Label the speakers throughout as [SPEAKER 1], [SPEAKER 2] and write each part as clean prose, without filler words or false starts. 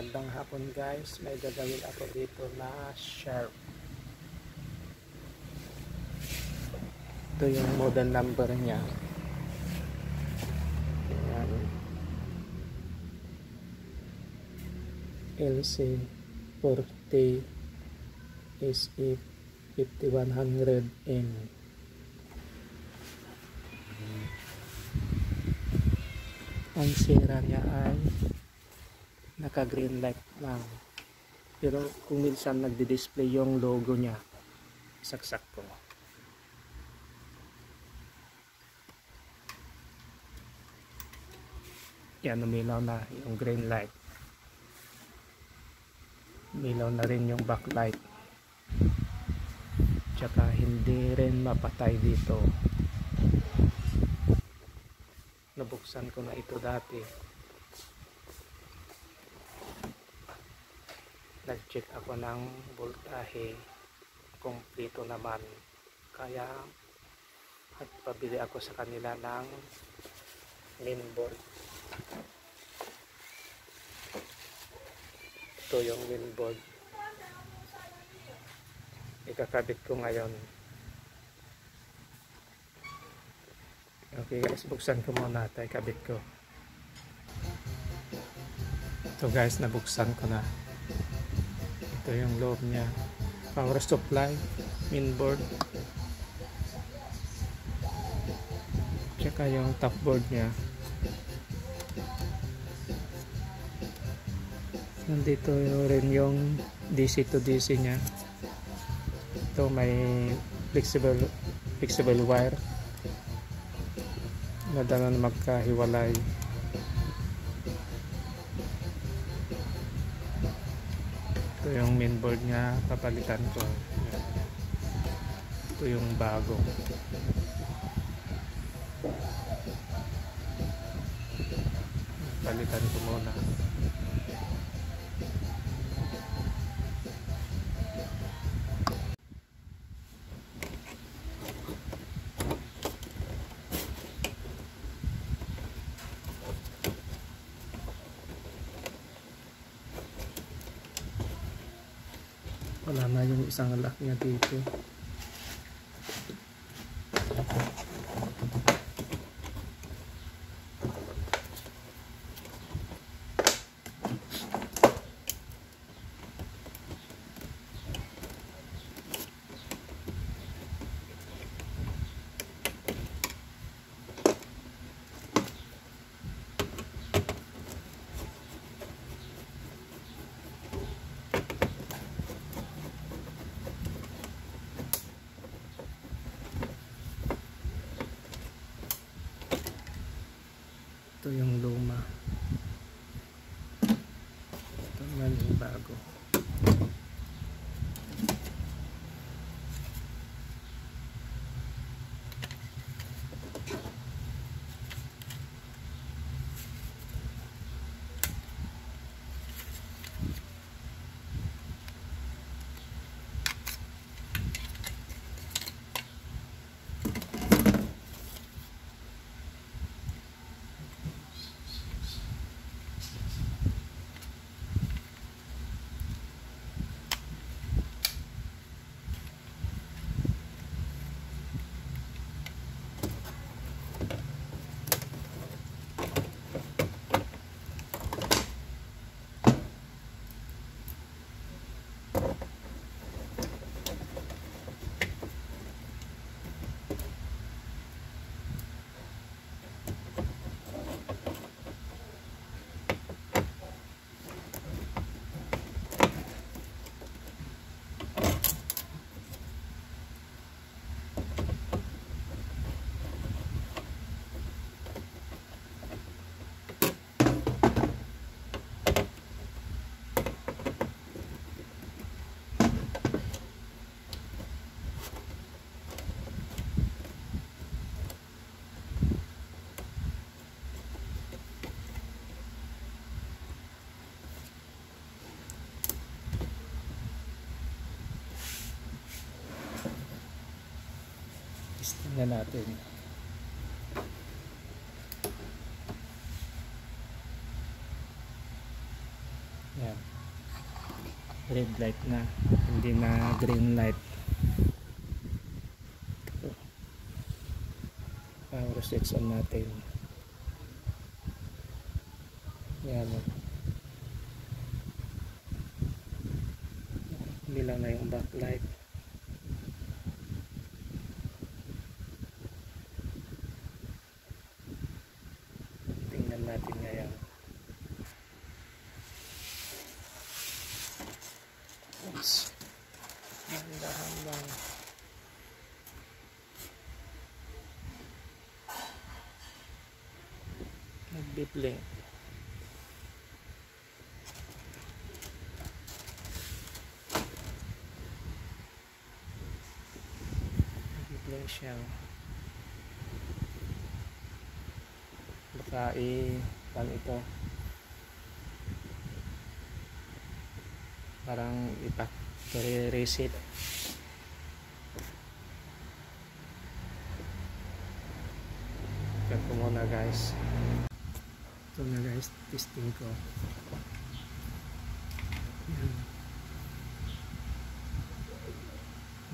[SPEAKER 1] Magandang hapon guys, may gagawin ako dito na shelf. Ito yung model number niya. Ayan. LC40 SE 5100M. Ang sira niya ay naka green light lang, pero kung minsan nagdi-display yung logo niya, saksak ko. Yan, umilaw na yung green light, umilaw na rin yung backlight, tsaka hindi rin mapatay dito. Nabuksan ko na ito dati, nag-check ako ng voltahe, kompleto naman, kaya pabili ako sa kanila ng mainboard. Ito yung mainboard, ikakabit ko ngayon. Okay guys, buksan ko muna, tayo kabit ko. Ito guys, nabuksan ko na. Ito yung loob niya, power supply, mainboard, tsaka yung top board niya. Nandito rin yung DC to DC niya. Ito may flexible wire, madala na magkahiwalay. Ito yung mainboard niya, papalitan ko. Ito yung bago. Palitan ko muna. Wala na yung isang lock niya dito. Ito yung luma, ito naman yung bago. Tingnan natin. Yan. Red light na, hindi na green light. Power switch on natin. Yan. Bilang na yung backlight. Tingnan natin ngayon. Oops. Dahan lang. Nagbi-blink. Nagbi-blink siya. Baka pang ito. Parang reset. Check ko muna guys. Ito na guys, testing ko. Yan.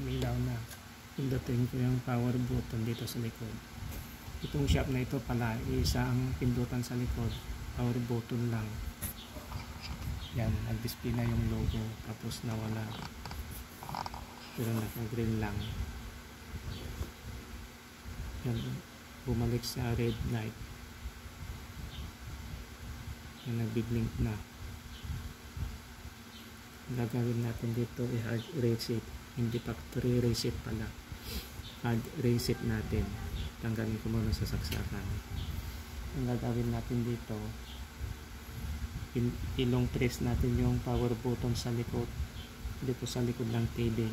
[SPEAKER 1] Umilaw na. Pindutin ko yung power button dito sa likod. Itong shop na ito pala, isang pindutan sa likod. Power button lang. Yan, nag-display na yung logo. Tapos nawala. Pero naka-green lang. Yan, bumalik sa red light. Yan, nagbi-blink na. Gagawin natin dito i-hard reset. Hindi factory reset pala. Hard reset natin. Tanggalin ko muna sa saksakan. Ang gagawin natin dito, ilong press natin yung power button sa likod. Dito sa likod ng TV.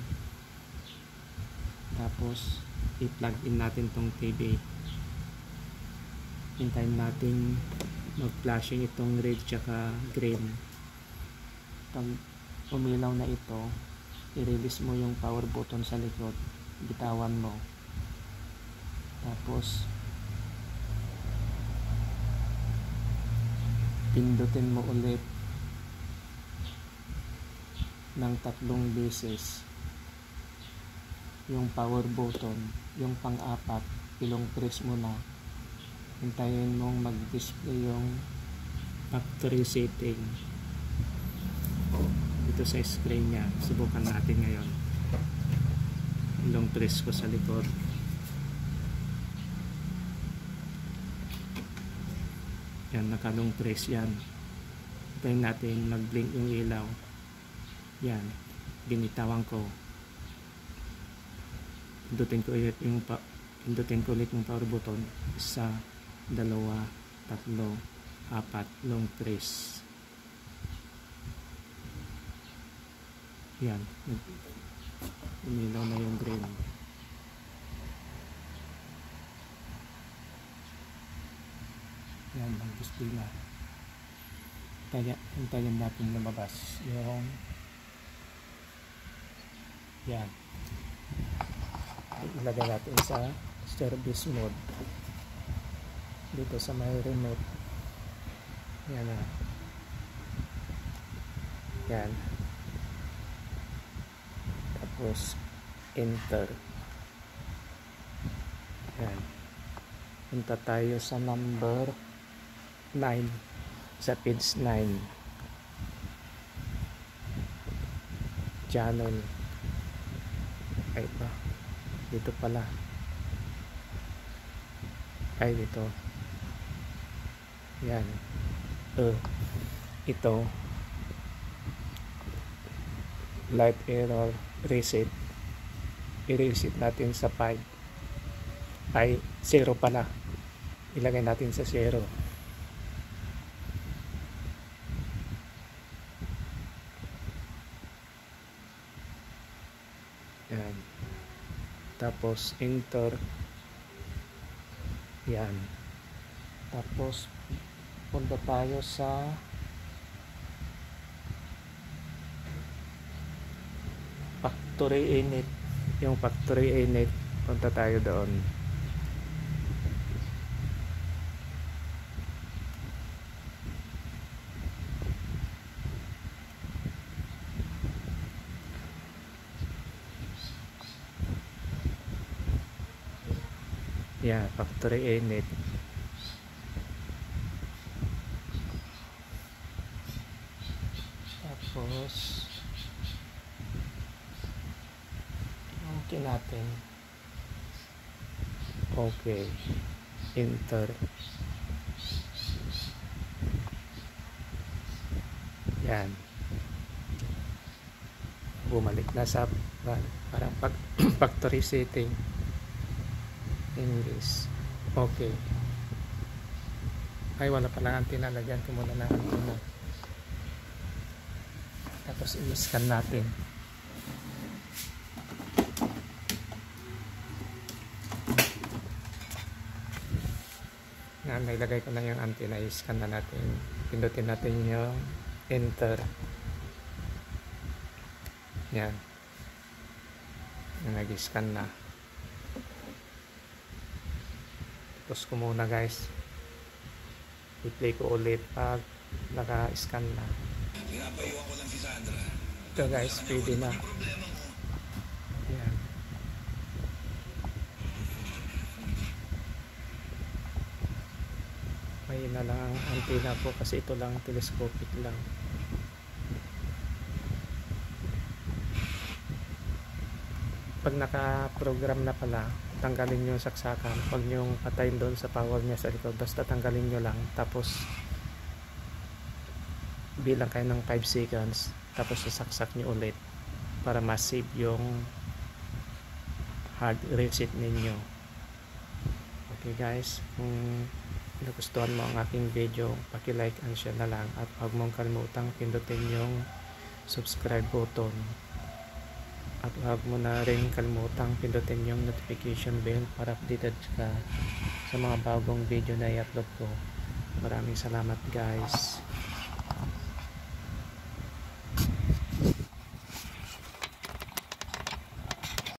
[SPEAKER 1] Tapos, i-plug in natin tong TV. Hintayin natin mag-flashing itong red tsaka green. Pag umilaw na ito, i-release mo yung power button sa likod. Bitawan mo. Tapos, pindutin mo ulit ng 3 beses yung power button. Yung pang-apat, ilong press mo na. Hintayin mong mag-display yung factory setting dito sa screen nya. Subukan natin ngayon. Ilong press ko sa likod. Yan, nakalong press yan. Hintayin natin mag-blink yung ilaw. Yan, binitawan ko. Pindutin ko ulit yung power button. 1, 2, 3, 4, long press. Yan, umilaw na yung green. Yan, mag-display na. Hintayin natin lumabas yung yan. Ilagay natin sa service mode dito sa may remote. Yan na. Yan. Tapos enter. Yan. Punta tayo sa number 9, sa page 9, channel. Ay pa, dito pala. Ay, dito. Yan. Ito, light error reset. I-reset natin sa 5. Ay, 0 pala. Ilagay natin sa 0. Yan. Tapos enter. Yan. Tapos punta tayo sa factory init. Yung factory init, punta tayo doon. Yeah, factory init. Tapos okay natin. Okay. Enter. Yan. Bumalik na sa parang factory setting. English. Okay. Ay, wala palang antenna. Lagyan ko muna ng antenna. Tapos i-scan natin. Nga, nailagay ko na yung antenna. I-scan na natin. Pindutin natin yung enter. Yan. Nag-scan na. Tapos ko muna guys. I-play ko ulit pag naka-scan na. Ito guys, pwede na. Yan. May na lang ang antenna ko kasi ito lang telescopic lang. Pag naka-program na pala, tanggalin nyo yung saksakan. Huwag nyo patayin doon sa power niya sa likod. Basta tanggalin nyo lang. Tapos bilang kayo ng 5 seconds. Tapos sasaksak nyo ulit para ma-save yung hard reset ninyo. Okay guys, kung nagustuhan mo ang aking video, paki-like and share na lang. At huwag mong kalimutang pindutin yung subscribe button. At huwag mo na rin kalimutang pindutin yung notification bell para updated ka sa mga bagong video na i-upload ko. Maraming salamat guys.